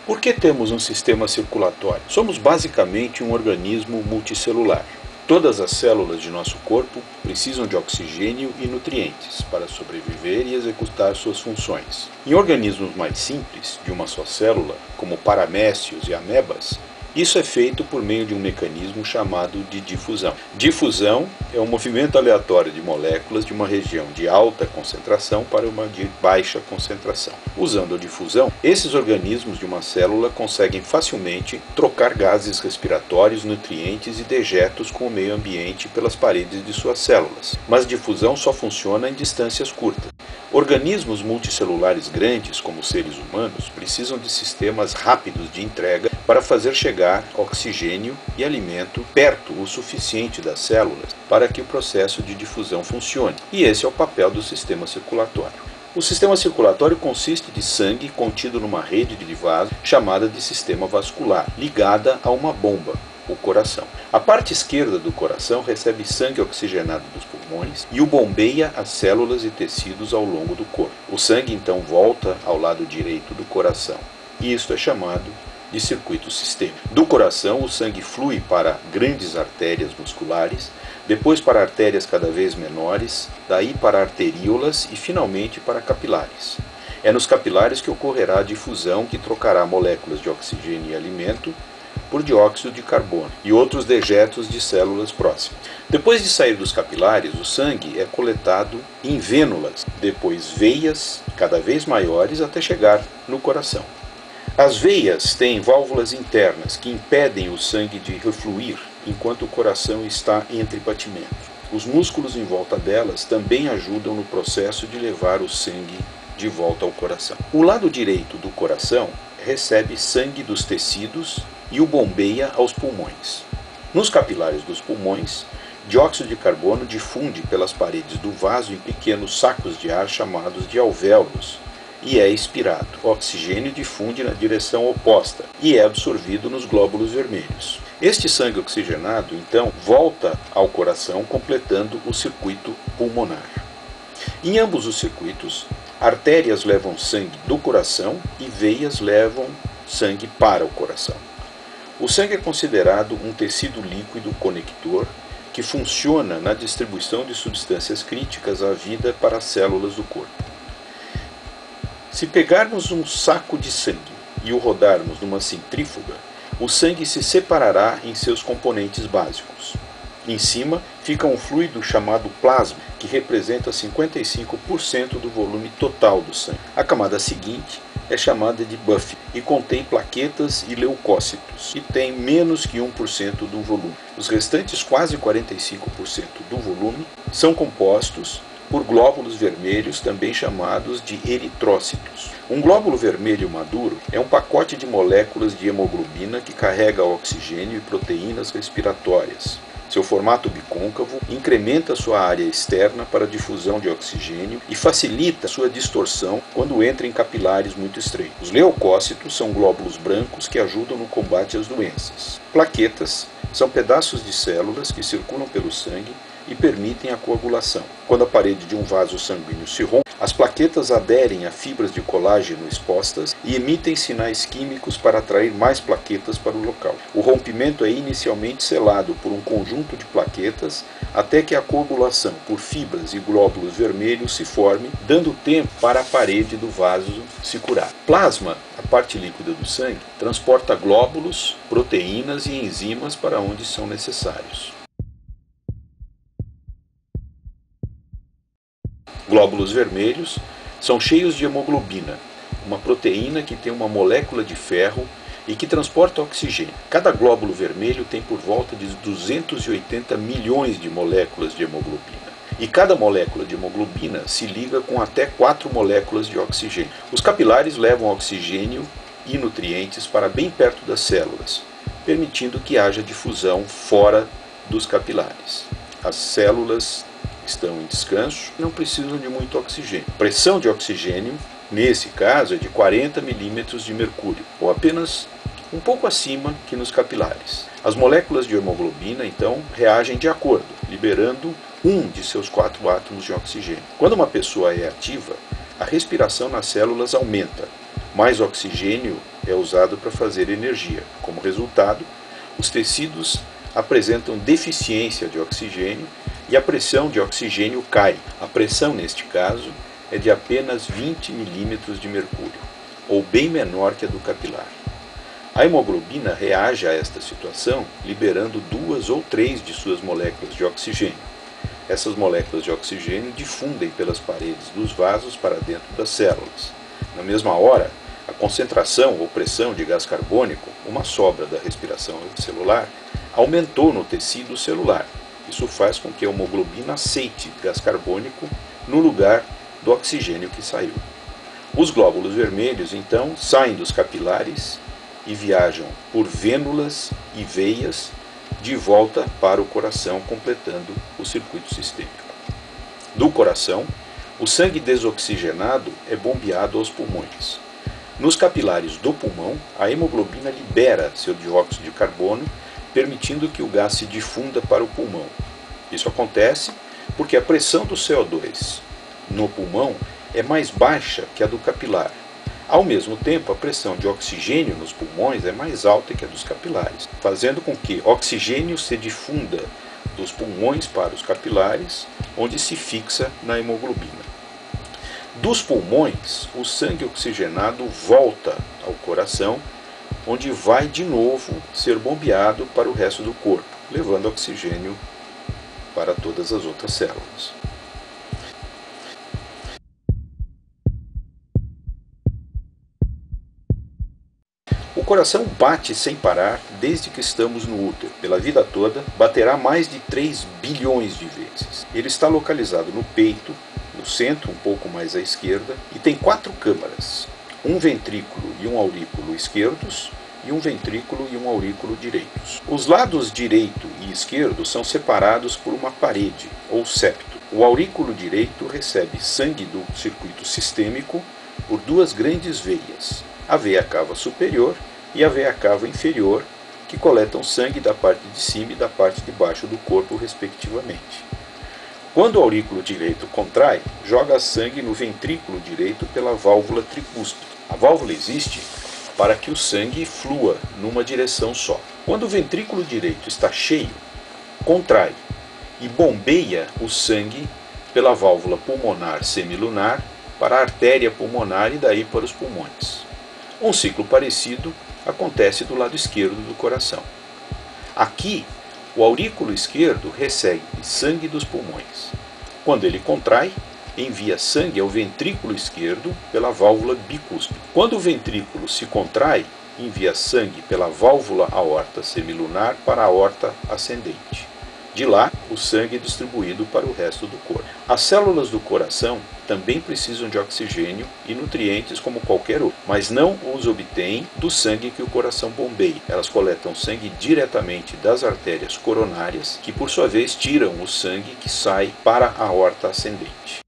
Por que temos um sistema circulatório? Somos basicamente um organismo multicelular. Todas as células de nosso corpo precisam de oxigênio e nutrientes para sobreviver e executar suas funções. Em organismos mais simples, de uma só célula, como paramécios e amebas, isso é feito por meio de um mecanismo chamado de difusão. Difusão é um movimento aleatório de moléculas de uma região de alta concentração para uma de baixa concentração. Usando a difusão, esses organismos de uma célula conseguem facilmente trocar gases respiratórios, nutrientes e dejetos com o meio ambiente pelas paredes de suas células. Mas difusão só funciona em distâncias curtas. Organismos multicelulares grandes, como seres humanos, precisam de sistemas rápidos de entrega para fazer chegar oxigênio e alimento perto o suficiente das células para que o processo de difusão funcione. E esse é o papel do sistema circulatório. O sistema circulatório consiste de sangue contido numa rede de vasos chamada de sistema vascular, ligada a uma bomba, o coração. A parte esquerda do coração recebe sangue oxigenado dos pulmões e o bombeia as células e tecidos ao longo do corpo. O sangue então volta ao lado direito do coração, e isto é chamado de circuito sistêmico. Do coração, o sangue flui para grandes artérias musculares, depois para artérias cada vez menores, daí para arteríolas e finalmente para capilares. É nos capilares que ocorrerá a difusão que trocará moléculas de oxigênio e alimento por dióxido de carbono e outros dejetos de células próximas. Depois de sair dos capilares, o sangue é coletado em vênulas, depois veias cada vez maiores até chegar no coração. As veias têm válvulas internas que impedem o sangue de refluir enquanto o coração está entre batimentos. Os músculos em volta delas também ajudam no processo de levar o sangue de volta ao coração. O lado direito do coração recebe sangue dos tecidos e o bombeia aos pulmões. Nos capilares dos pulmões, dióxido de carbono difunde pelas paredes do vaso em pequenos sacos de ar chamados de alvéolos e é expirado. O oxigênio difunde na direção oposta e é absorvido nos glóbulos vermelhos. Este sangue oxigenado, então, volta ao coração, completando o circuito pulmonar. Em ambos os circuitos, artérias levam sangue do coração e veias levam sangue para o coração. O sangue é considerado um tecido líquido conector que funciona na distribuição de substâncias críticas à vida para as células do corpo. Se pegarmos um saco de sangue e o rodarmos numa centrífuga, o sangue se separará em seus componentes básicos. Em cima fica um fluido chamado plasma, que representa 55% do volume total do sangue. A camada seguinte é chamada de buffer e contém plaquetas e leucócitos, e tem menos que 1% do volume. Os restantes quase 45% do volume são compostos por glóbulos vermelhos, também chamados de eritrócitos. Um glóbulo vermelho maduro é um pacote de moléculas de hemoglobina que carrega oxigênio e proteínas respiratórias. Seu formato bicôncavo incrementa sua área externa para a difusão de oxigênio e facilita sua distorção quando entra em capilares muito estreitos. Os leucócitos são glóbulos brancos que ajudam no combate às doenças. Plaquetas são pedaços de células que circulam pelo sangue e permitem a coagulação. Quando a parede de um vaso sanguíneo se rompe, as plaquetas aderem a fibras de colágeno expostas e emitem sinais químicos para atrair mais plaquetas para o local. O rompimento é inicialmente selado por um conjunto de plaquetas até que a coagulação por fibras e glóbulos vermelhos se forme, dando tempo para a parede do vaso se curar. Plasma, a parte líquida do sangue, transporta glóbulos, proteínas e enzimas para onde são necessários. Glóbulos vermelhos são cheios de hemoglobina, uma proteína que tem uma molécula de ferro e que transporta oxigênio. Cada glóbulo vermelho tem por volta de 280 milhões de moléculas de hemoglobina. E cada molécula de hemoglobina se liga com até 4 moléculas de oxigênio. Os capilares levam oxigênio e nutrientes para bem perto das células, permitindo que haja difusão fora dos capilares. As células estão em descanso e não precisam de muito oxigênio. A pressão de oxigênio, nesse caso, é de 40 milímetros de mercúrio, ou apenas um pouco acima que nos capilares. As moléculas de hemoglobina, então, reagem de acordo, liberando um de seus 4 átomos de oxigênio. Quando uma pessoa é ativa, a respiração nas células aumenta. Mais oxigênio é usado para fazer energia. Como resultado, os tecidos apresentam deficiência de oxigênio e a pressão de oxigênio cai. A pressão, neste caso, é de apenas 20 milímetros de mercúrio, ou bem menor que a do capilar. A hemoglobina reage a esta situação liberando 2 ou 3 de suas moléculas de oxigênio. Essas moléculas de oxigênio difundem pelas paredes dos vasos para dentro das células. Na mesma hora, a concentração ou pressão de gás carbônico, uma sobra da respiração celular, aumentou no tecido celular. Isso faz com que a hemoglobina aceite gás carbônico no lugar do oxigênio que saiu. Os glóbulos vermelhos, então, saem dos capilares e viajam por vênulas e veias de volta para o coração, completando o circuito sistêmico. Do coração, o sangue desoxigenado é bombeado aos pulmões. Nos capilares do pulmão, a hemoglobina libera seu dióxido de carbono, permitindo que o gás se difunda para o pulmão. Isso acontece porque a pressão do CO2 no pulmão é mais baixa que a do capilar. Ao mesmo tempo, a pressão de oxigênio nos pulmões é mais alta que a dos capilares, fazendo com que oxigênio se difunda dos pulmões para os capilares, onde se fixa na hemoglobina. Dos pulmões, o sangue oxigenado volta ao coração, onde vai de novo ser bombeado para o resto do corpo, levando oxigênio para todas as outras células. O coração bate sem parar desde que estamos no útero. Pela vida toda, baterá mais de 3 bilhões de vezes. Ele está localizado no peito, no centro, um pouco mais à esquerda, e tem 4 câmaras, um ventrículo e um aurículo esquerdos, e um ventrículo e um aurículo direitos. Os lados direito e esquerdo são separados por uma parede, ou septo. O aurículo direito recebe sangue do circuito sistêmico por 2 grandes veias, a veia cava superior e a veia cava inferior, que coletam sangue da parte de cima e da parte de baixo do corpo, respectivamente. Quando o aurículo direito contrai, joga sangue no ventrículo direito pela válvula tricúspide. A válvula existe para que o sangue flua numa direção só. Quando o ventrículo direito está cheio, contrai e bombeia o sangue pela válvula pulmonar semilunar para a artéria pulmonar e daí para os pulmões. Um ciclo parecido acontece do lado esquerdo do coração. Aqui, o aurículo esquerdo recebe sangue dos pulmões. Quando ele contrai, envia sangue ao ventrículo esquerdo pela válvula bicúspide. Quando o ventrículo se contrai, envia sangue pela válvula aorta semilunar para a aorta ascendente. De lá, o sangue é distribuído para o resto do corpo. As células do coração também precisam de oxigênio e nutrientes como qualquer outro, mas não os obtêm do sangue que o coração bombeia. Elas coletam sangue diretamente das artérias coronárias, que por sua vez tiram o sangue que sai para a aorta ascendente.